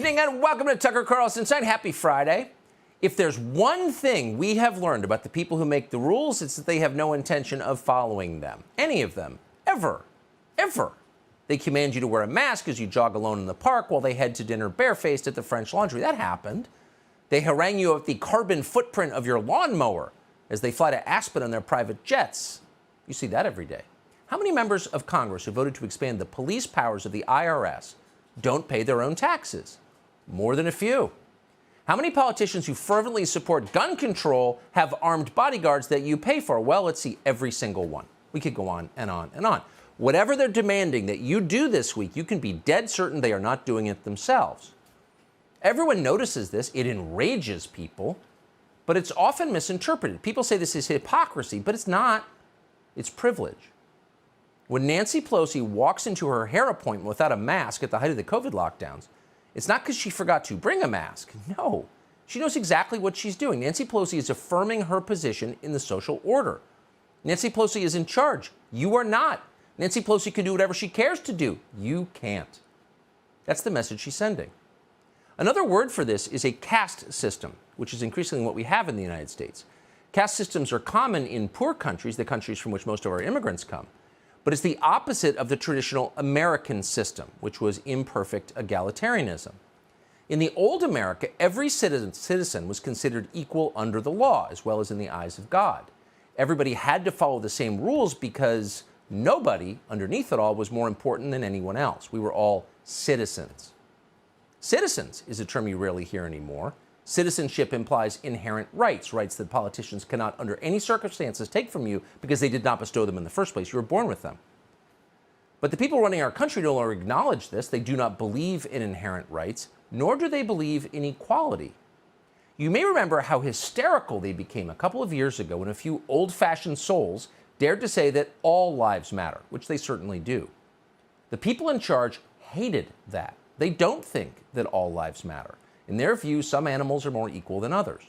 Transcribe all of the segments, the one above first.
evening and welcome to Tucker Carlson Side. Happy Friday. If there's one thing we have learned about the people who make the rules, it's that they have no intention of following them. Any of them. Ever. Ever. They command you to wear a mask as you jog alone in the park while they head to dinner barefaced at the French Laundry. That happened. They harangue you at the carbon footprint of your lawnmower as they fly to Aspen on their private jets. You see that every day. How many members of Congress who voted to expand the police powers of the IRS don't pay their own taxes? More than a few. How many politicians who fervently support gun control have armed bodyguards that you pay for? Well, let's see, every single one. We could go on and on and on. Whatever they're demanding that you do this week, you can be dead certain they are not doing it themselves. Everyone notices this. It enrages people, but it's often misinterpreted. People say this is hypocrisy, but it's not. It's privilege. When Nancy Pelosi walks into her hair appointment without a mask at the height of the COVID lockdowns, it's not because she forgot to bring a mask. No, she knows exactly what she's doing. Nancy Pelosi is affirming her position in the social order. Nancy Pelosi is in charge. You are not. Nancy Pelosi can do whatever she cares to do. You can't. That's the message she's sending. Another word for this is a caste system, which is increasingly what we have in the United States. Caste systems are common in poor countries, the countries from which most of our immigrants come. But it's the opposite of the traditional American system, which was imperfect egalitarianism. In the old America, every citizen was considered equal under the law, as well as in the eyes of God. Everybody had to follow the same rules because nobody, underneath it all, was more important than anyone else. We were all citizens. Citizens is a term you rarely hear anymore. Citizenship implies inherent rights, rights that politicians cannot under any circumstances take from you because they did not bestow them in the first place. You were born with them. But the people running our country no longer acknowledge this. They do not believe in inherent rights, nor do they believe in equality. You may remember how hysterical they became a couple of years ago when a few old-fashioned souls dared to say that all lives matter, which they certainly do. The people in charge hated that. They don't think that all lives matter. In their view, some animals are more equal than others.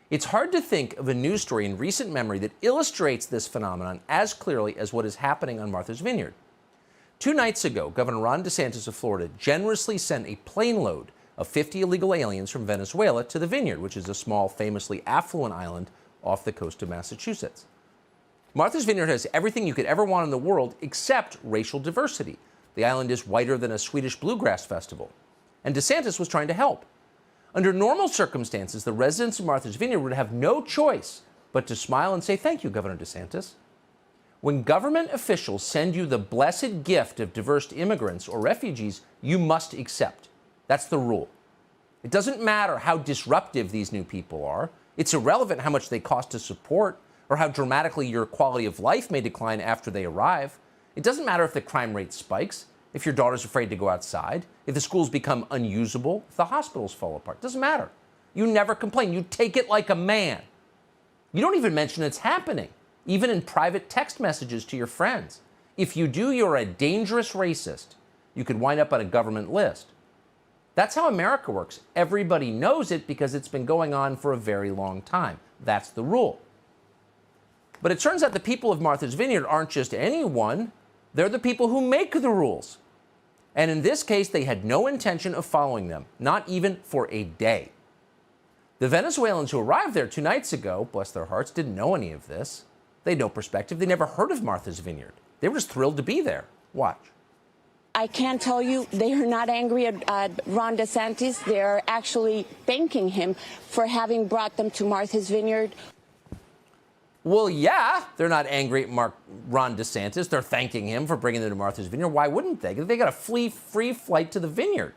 It's hard to think of a news story in recent memory that illustrates this phenomenon as clearly as what is happening on Martha's Vineyard. 2 nights ago, Governor Ron DeSantis of Florida generously sent a plane load of 50 illegal aliens from Venezuela to the Vineyard, which is a small, famously affluent island off the coast of Massachusetts. Martha's Vineyard has everything you could ever want in the world except racial diversity. The island is whiter than a Swedish bluegrass festival. And DeSantis was trying to help. Under normal circumstances, the residents of Martha's Vineyard would have no choice but to smile and say, "Thank you, Governor DeSantis." When government officials send you the blessed gift of diverse immigrants or refugees, you must accept. That's the rule. It doesn't matter how disruptive these new people are. It's irrelevant how much they cost to support or how dramatically your quality of life may decline after they arrive. It doesn't matter if the crime rate spikes, if your daughter's afraid to go outside, if the schools become unusable, if the hospitals fall apart. It doesn't matter. You never complain. You take it like a man. You don't even mention it's happening, even in private text messages to your friends. If you do, you're a dangerous racist. You could wind up on a government list. That's how America works. Everybody knows it because it's been going on for a very long time. That's the rule. But it turns out the people of Martha's Vineyard aren't just anyone. They're the people who make the rules. And in this case, they had no intention of following them, not even for a day. The Venezuelans who arrived there 2 nights ago, bless their hearts, didn't know any of this. They had no perspective. They never heard of Martha's Vineyard. They were just thrilled to be there. Watch. I can tell you they are not angry at Ron DeSantis. They're actually thanking him for having brought them to Martha's Vineyard. Well, yeah, they're not angry at Ron DeSantis. They're thanking him for bringing them to Martha's Vineyard. Why wouldn't they? They got a free flight to the vineyard.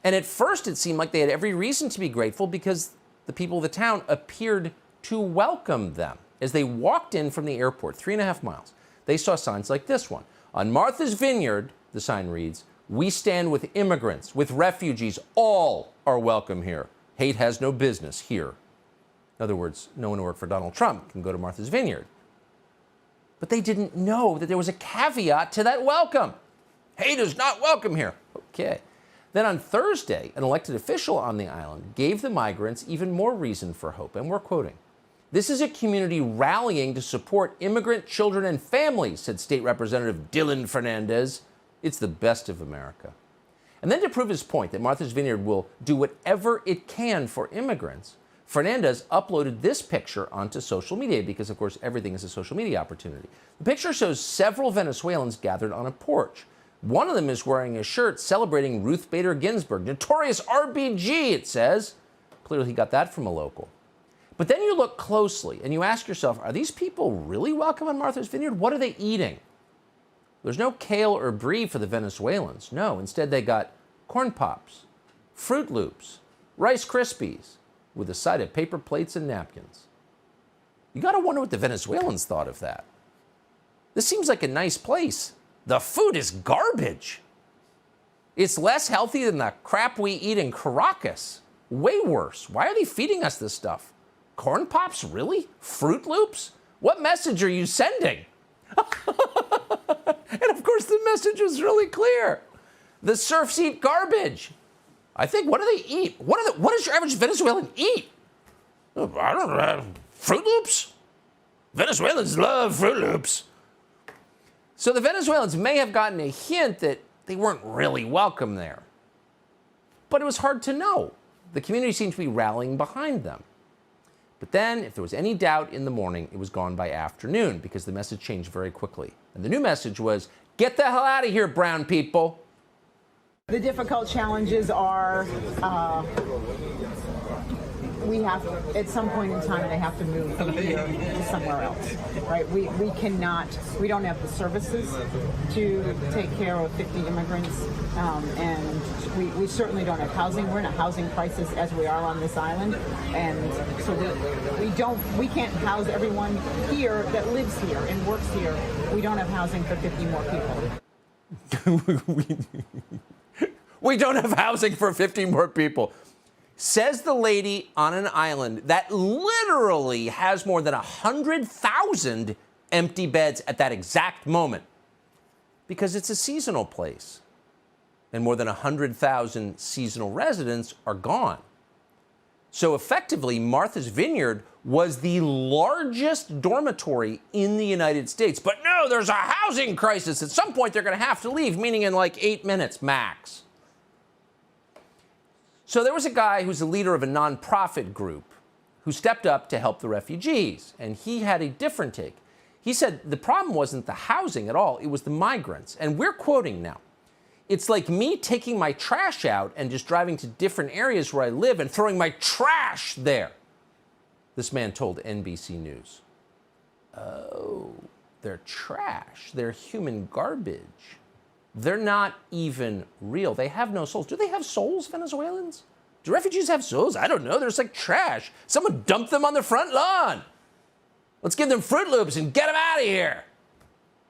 And at first, it seemed like they had every reason to be grateful because the people of the town appeared to welcome them. As they walked in from the airport, 3.5 miles, they saw signs like this one. On Martha's Vineyard, the sign reads, "We stand with immigrants, with refugees. All are welcome here. Hate has no business here." In other words, no one who worked for Donald Trump can go to Martha's Vineyard. But they didn't know that there was a caveat to that welcome. Hate is not welcome here. Okay. Then on Thursday, an elected official on the island gave the migrants even more reason for hope. And we're quoting, "This is a community rallying to support immigrant children and families," said State Representative Dylan Fernandez. It's the best of America. And then to prove his point that Martha's Vineyard will do whatever it can for immigrants, Fernandez uploaded this picture onto social media because, of course, everything is a social media opportunity. The picture shows several Venezuelans gathered on a porch. One of them is wearing a shirt celebrating Ruth Bader Ginsburg, notorious RBG, it says. Clearly he got that from a local. But then you look closely and you ask yourself, are these people really welcome on Martha's Vineyard? What are they eating? There's no kale or brie for the Venezuelans. No, instead they got corn pops, Fruit Loops, Rice Krispies, with a side of paper plates and napkins. You gotta wonder what the Venezuelans thought of that. This seems like a nice place. The food is garbage. It's less healthy than the crap we eat in Caracas. Way worse. Why are they feeding us this stuff? Corn Pops, really? Fruit Loops? What message are you sending? And of course the message was really clear. The serfs eat garbage. I think, what do they eat? What does your average Venezuelan eat? I don't know. Fruit Loops? Venezuelans love Fruit Loops. So the Venezuelans may have gotten a hint that they weren't really welcome there. But it was hard to know. The community seemed to be rallying behind them. But then, if there was any doubt in the morning, it was gone by afternoon because the message changed very quickly. And the new message was, get the hell out of here, brown people. The difficult challenges are we have, at some point in time, they have to move from here to somewhere else, right? We don't have the services to take care of 50 immigrants, and we certainly don't have housing. We're in a housing crisis as we are on this island, and so we can't house everyone here that lives here and works here. We don't have housing for 50 more people. We don't have housing for 50 more people. Says the lady on an island that literally has more than 100,000 empty beds at that exact moment. Because it's a seasonal place. And more than 100,000 seasonal residents are gone. So effectively, Martha's Vineyard was the largest dormitory in the United States. But no, there's a housing crisis. At some point, they're going to have to leave, meaning in like 8 minutes max. So there was a guy who's the leader of a nonprofit group who stepped up to help the refugees, and he had a different take. He said the problem wasn't the housing at all, it was the migrants. And we're quoting now. It's like me taking my trash out and just driving to different areas where I live and throwing my trash there, this man told NBC News. Oh, they're trash. They're human garbage. They're not even real. They have no souls. Do they have souls, Venezuelans? Do refugees have souls? I don't know. They're just like trash. Someone dumped them on the front lawn. Let's give them Fruit Loops and get them out of here.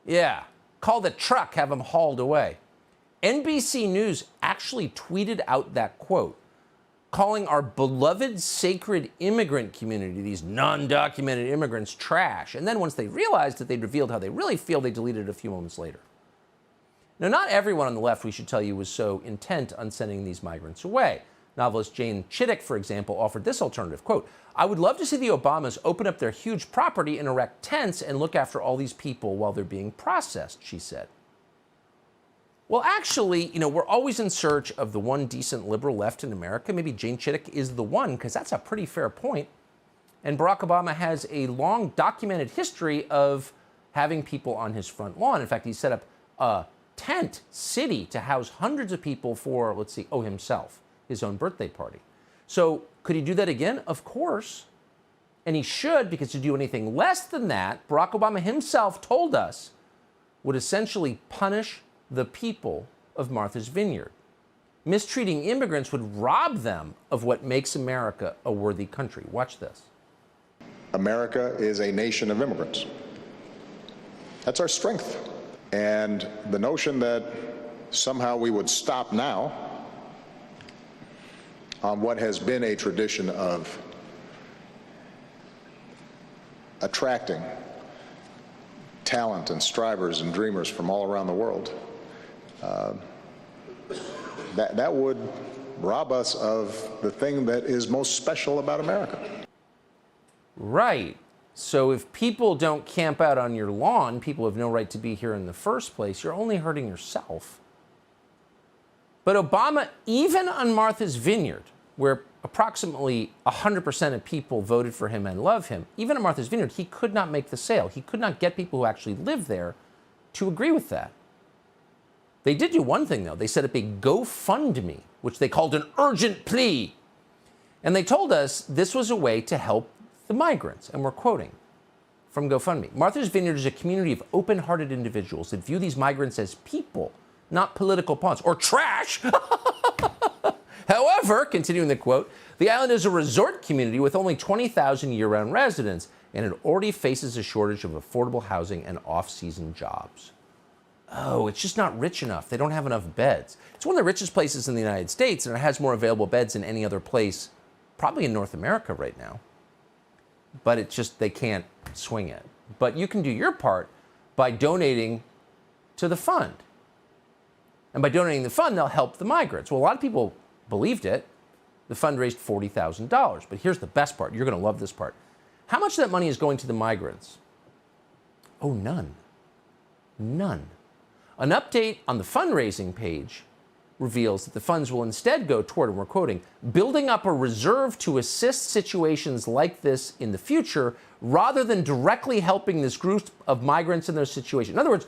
Yeah. Call the truck, have them hauled away. NBC News actually tweeted out that quote, calling our beloved sacred immigrant community, these non-documented immigrants, trash. And then once they realized that they'd revealed how they really feel, they deleted it a few moments later. Now, not everyone on the left, we should tell you, was so intent on sending these migrants away. Novelist Jane Chittick, for example, offered this alternative, quote, I would love to see the Obamas open up their huge property and erect tents and look after all these people while they're being processed, she said. Well, actually, we're always in search of the one decent liberal left in America. Maybe Jane Chittick is the one, because that's a pretty fair point. And Barack Obama has a long documented history of having people on his front lawn. In fact, he set up a tent city to house hundreds of people for, himself, his own birthday party. So could he do that again? Of course. And he should, because to do anything less than that, Barack Obama himself told us, would essentially punish the people of Martha's Vineyard. Mistreating immigrants would rob them of what makes America a worthy country. Watch this. America is a nation of immigrants. That's our strength. And the notion that somehow we would stop now on what has been a tradition of attracting talent and strivers and dreamers from all around the world, that would rob us of the thing that is most special about America. Right. So if people don't camp out on your lawn, people have no right to be here in the first place. You're only hurting yourself. But Obama, even on Martha's Vineyard, where approximately 100% of people voted for him and love him, even on Martha's Vineyard, he could not make the sale. He could not get people who actually live there to agree with that. They did do one thing, though. They set up a GoFundMe, which they called an urgent plea. And they told us this was a way to help the migrants. And we're quoting from GoFundMe. Martha's Vineyard is a community of open-hearted individuals that view these migrants as people, not political pawns or trash. However, continuing the quote, the island is a resort community with only 20,000 year-round residents, and it already faces a shortage of affordable housing and off-season jobs. Oh, it's just not rich enough. They don't have enough beds. It's one of the richest places in the United States, and it has more available beds than any other place, probably in North America right now. But it's just, they can't swing it. But you can do your part by donating to the fund. And by donating to the fund, they'll help the migrants. Well, a lot of people believed it. The fund raised $40,000. But here's the best part. You're going to love this part. How much of that money is going to the migrants? Oh, none. None. An update on the fundraising page reveals that the funds will instead go toward, and we're quoting, building up a reserve to assist situations like this in the future, rather than directly helping this group of migrants in their situation. In other words,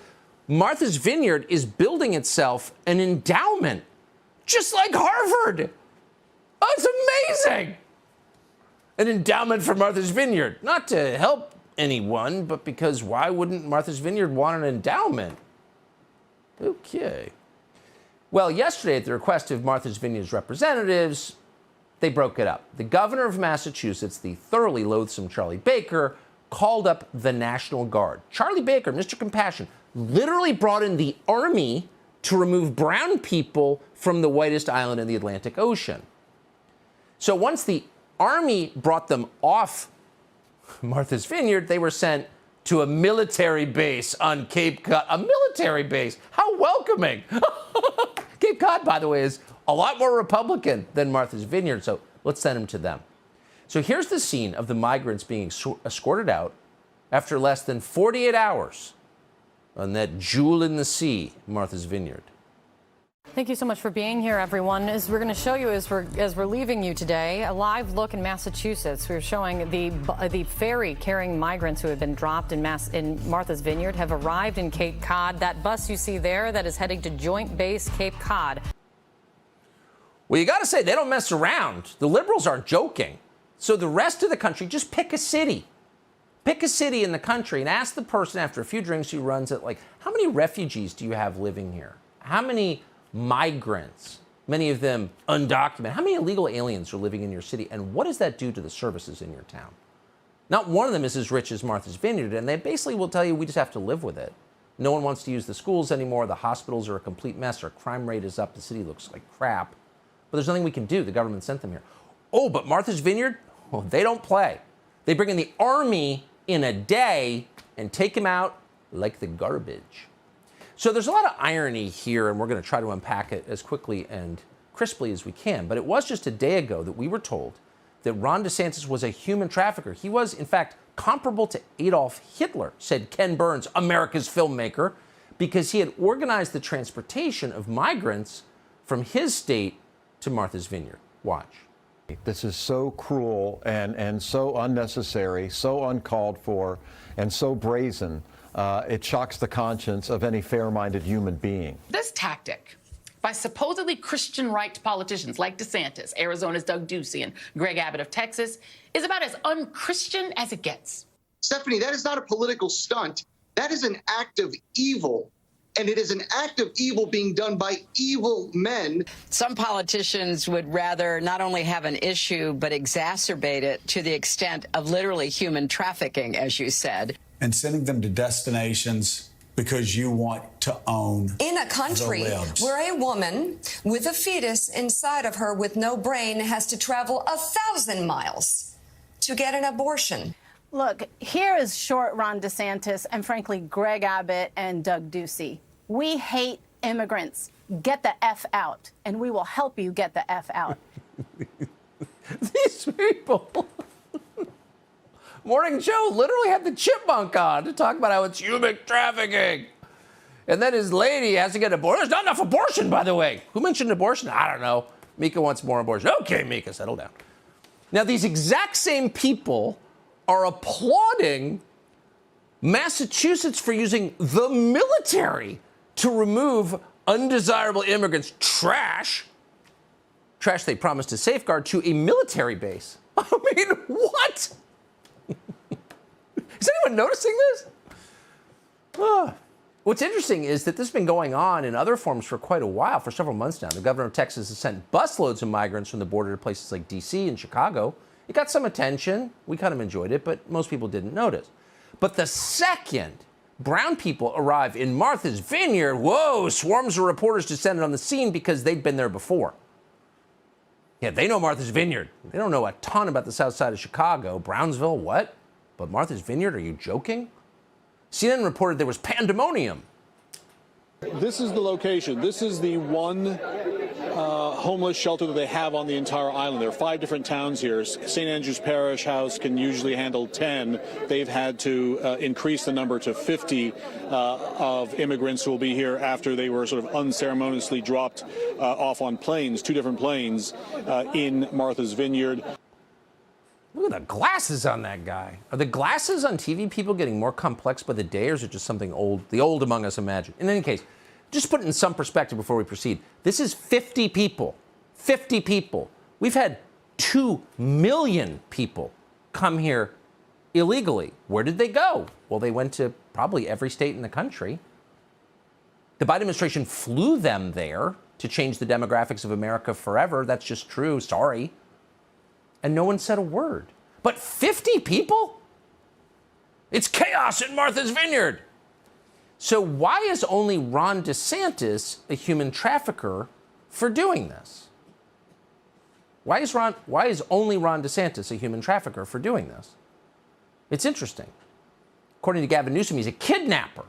Martha's Vineyard is building itself an endowment, just like Harvard. Oh, it's amazing. An endowment for Martha's Vineyard, not to help anyone, but because why wouldn't Martha's Vineyard want an endowment? Okay. Well, yesterday, at the request of Martha's Vineyard's representatives, they broke it up. The governor of Massachusetts, the thoroughly loathsome Charlie Baker, called up the National Guard. Charlie Baker, Mr. Compassion, literally brought in the army to remove brown people from the whitest island in the Atlantic Ocean. So once the army brought them off Martha's Vineyard, they were sent to a military base on Cape Cod. A military base? How welcoming. Cape Cod, by the way, is a lot more Republican than Martha's Vineyard, so let's send them to them. So here's the scene of the migrants being escorted out after less than 48 hours on that jewel in the sea, Martha's Vineyard. Thank you so much for being here, everyone. As we're going to show you as we're leaving you today, a live look in Massachusetts. We're showing the ferry carrying migrants who have been dropped in Martha's Vineyard have arrived in Cape Cod. That bus you see there that is heading to Joint Base Cape Cod. Well, you got to say, they don't mess around. The liberals aren't joking. So the rest of the country, just pick a city. Pick a city in the country and ask the person after a few drinks who runs it, like, how many refugees do you have living here? How many migrants, many of them undocumented, how many illegal aliens are living in your city? And what does that do to the services in your town? Not one of them is as rich as Martha's Vineyard, and they basically will tell you we just have to live with it. No one wants to use the schools anymore. The hospitals are a complete mess. Our crime rate is up. The city looks like crap. But there's nothing we can do. The government sent them here. Oh, but Martha's Vineyard, well, they don't play. They bring in the army in a day and take them out like the garbage. So there's a lot of irony here, and we're going to try to unpack it as quickly and crisply as we can. But it was just a day ago that we were told that Ron DeSantis was a human trafficker. He was, in fact, comparable to Adolf Hitler, said Ken Burns, America's filmmaker, because he had organized the transportation of migrants from his state to Martha's Vineyard. Watch. This is so cruel and so unnecessary, so uncalled for, and so brazen. It shocks the conscience of any fair-minded human being. This tactic by supposedly Christian right politicians like DeSantis, Arizona's Doug Ducey, and Greg Abbott of Texas is about as unchristian as it gets. Stephanie, that is not a political stunt. That is an act of evil. And it is an act of evil being done by evil men. Some politicians would rather not only have an issue, but exacerbate it to the extent of literally human trafficking, as you said. And sending them to destinations because you want to own in a country where a woman with a fetus inside of her with no brain has to travel 1,000 miles to get an abortion. Look, here is short Ron DeSantis and, frankly, Greg Abbott and Doug Ducey. We hate immigrants. Get the F out, and we will help you get the F out. These people. Morning Joe literally had the chipmunk on to talk about how it's human trafficking. And then his lady has to get abortion. There's not enough abortion, by the way. Who mentioned abortion? I don't know. Mika wants more abortion. Okay, Mika, settle down. Now, these exact same people are applauding Massachusetts for using the military to remove undesirable immigrants, trash they promised to safeguard, to a military base. I mean, what? Is anyone noticing this? What's interesting is that this has been going on in other forms for quite a while, for several months now. The governor of Texas has sent busloads of migrants from the border to places like D.C. and Chicago. It got some attention. We kind of enjoyed it, but most people didn't notice. But the second brown people arrive in Martha's Vineyard, whoa, swarms of reporters descended on the scene because they'd been there before. Yeah, they know Martha's Vineyard. They don't know a ton about the south side of Chicago. Brownsville, what? But Martha's Vineyard, are you joking? CNN reported there was pandemonium. This is the location. This is the one homeless shelter that they have on the entire island. There are 5 different towns here. St. Andrew's Parish House can usually handle 10. They've had to increase the number to 50 of immigrants who will be here after they were sort of unceremoniously dropped off on planes, 2 different planes in Martha's Vineyard. Look at the glasses on that guy. Are the glasses on TV people getting more complex by the day, or is it just something the old among us imagine? In any case, just put it in some perspective before we proceed. This is 50 people. 50 people. We've had 2 million people come here illegally. Where did they go? Well, they went to probably every state in the country. The Biden administration flew them there to change the demographics of America forever. That's just true. Sorry. And no one said a word. But 50 people? It's chaos in Martha's Vineyard. So why is only Ron DeSantis a human trafficker for doing this? Why is only Ron DeSantis a human trafficker for doing this? It's interesting. According to Gavin Newsom, he's a kidnapper.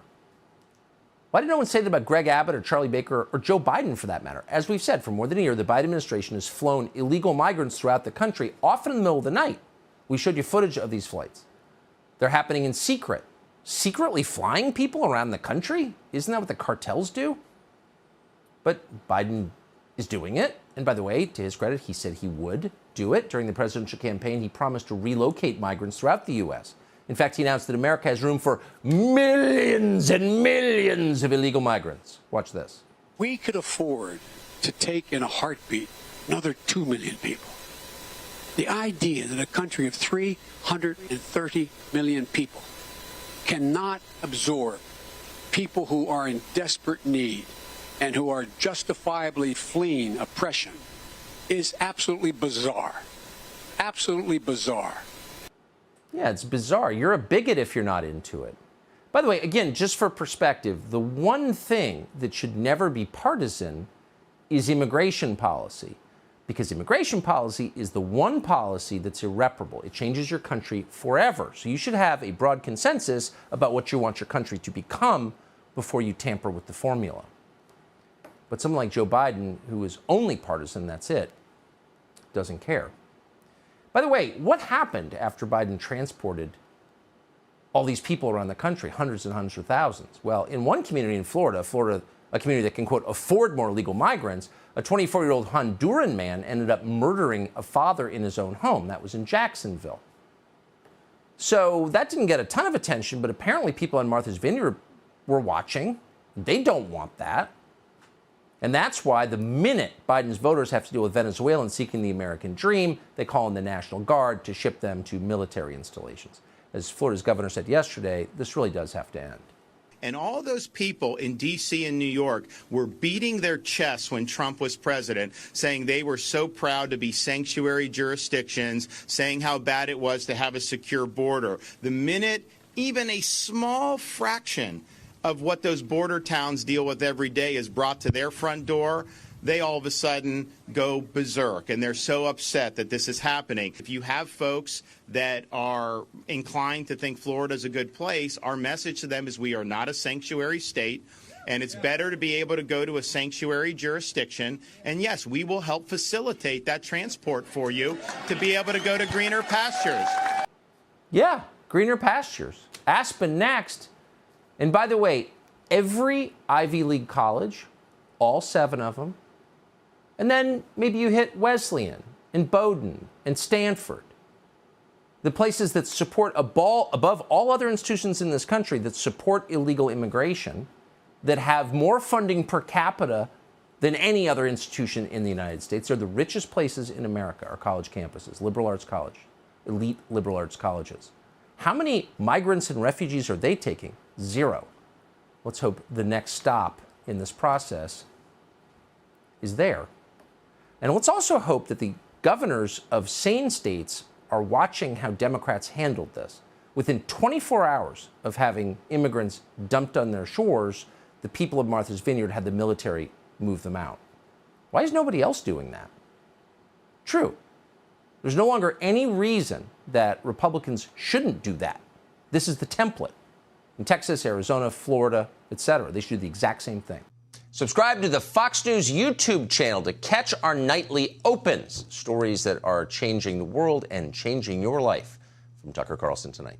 Why did no one say that about Greg Abbott or Charlie Baker or Joe Biden, for that matter? As we've said, for more than a year, the Biden administration has flown illegal migrants throughout the country, often in the middle of the night. We showed you footage of these flights. They're happening in secret. Secretly flying people around the country? Isn't that what the cartels do? But Biden is doing it. And by the way, to his credit, he said he would do it. During the presidential campaign, he promised to relocate migrants throughout the U.S. In fact, he announced that America has room for millions and millions of illegal migrants. Watch this. We could afford to take in a heartbeat another 2 million people. The idea that a country of 330 million people cannot absorb people who are in desperate need and who are justifiably fleeing oppression is absolutely bizarre. Absolutely bizarre. Yeah, it's bizarre. You're a bigot if you're not into it. By the way, again, just for perspective, the one thing that should never be partisan is immigration policy. Because immigration policy is the one policy that's irreparable. It changes your country forever. So you should have a broad consensus about what you want your country to become before you tamper with the formula. But someone like Joe Biden, who is only partisan, that's it, doesn't care. By the way, what happened after Biden transported all these people around the country, hundreds and hundreds of thousands? Well, in one community in Florida, a community that can, quote, afford more illegal migrants, a 24-year-old Honduran man ended up murdering a father in his own home. That was in Jacksonville. So that didn't get a ton of attention, but apparently people on Martha's Vineyard were watching. They don't want that. And that's why the minute Biden's voters have to deal with Venezuelans seeking the American dream, they call in the National Guard to ship them to military installations. As Florida's governor said yesterday, this really does have to end. And all those people in D.C. and New York were beating their chests when Trump was president, saying they were so proud to be sanctuary jurisdictions, saying how bad it was to have a secure border. The minute even a small fraction of what those border towns deal with every day is brought to their front door, they all of a sudden go berserk, and they're so upset that this is happening. If you have folks that are inclined to think Florida is a good place, our message to them is we are not a sanctuary state, and it's better to be able to go to a sanctuary jurisdiction. And yes, we will help facilitate that transport for you to be able to go to greener pastures. Yeah, greener pastures. Aspen next. And by the way, every Ivy League college, all 7 of them, and then maybe you hit Wesleyan and Bowdoin and Stanford, the places that support above all other institutions in this country that support illegal immigration, that have more funding per capita than any other institution in the United States. They're the richest places in America, our college campuses, liberal arts college, elite liberal arts colleges. How many migrants and refugees are they taking? 0. Let's hope the next stop in this process is there. And let's also hope that the governors of sane states are watching how Democrats handled this. Within 24 hours of having immigrants dumped on their shores, the people of Martha's Vineyard had the military move them out. Why is nobody else doing that? True. There's no longer any reason that Republicans shouldn't do that. This is the template. In Texas, Arizona, Florida, etc. They should do the exact same thing. Subscribe to the Fox News YouTube channel to catch our nightly opens, stories that are changing the world and changing your life. From Tucker Carlson tonight.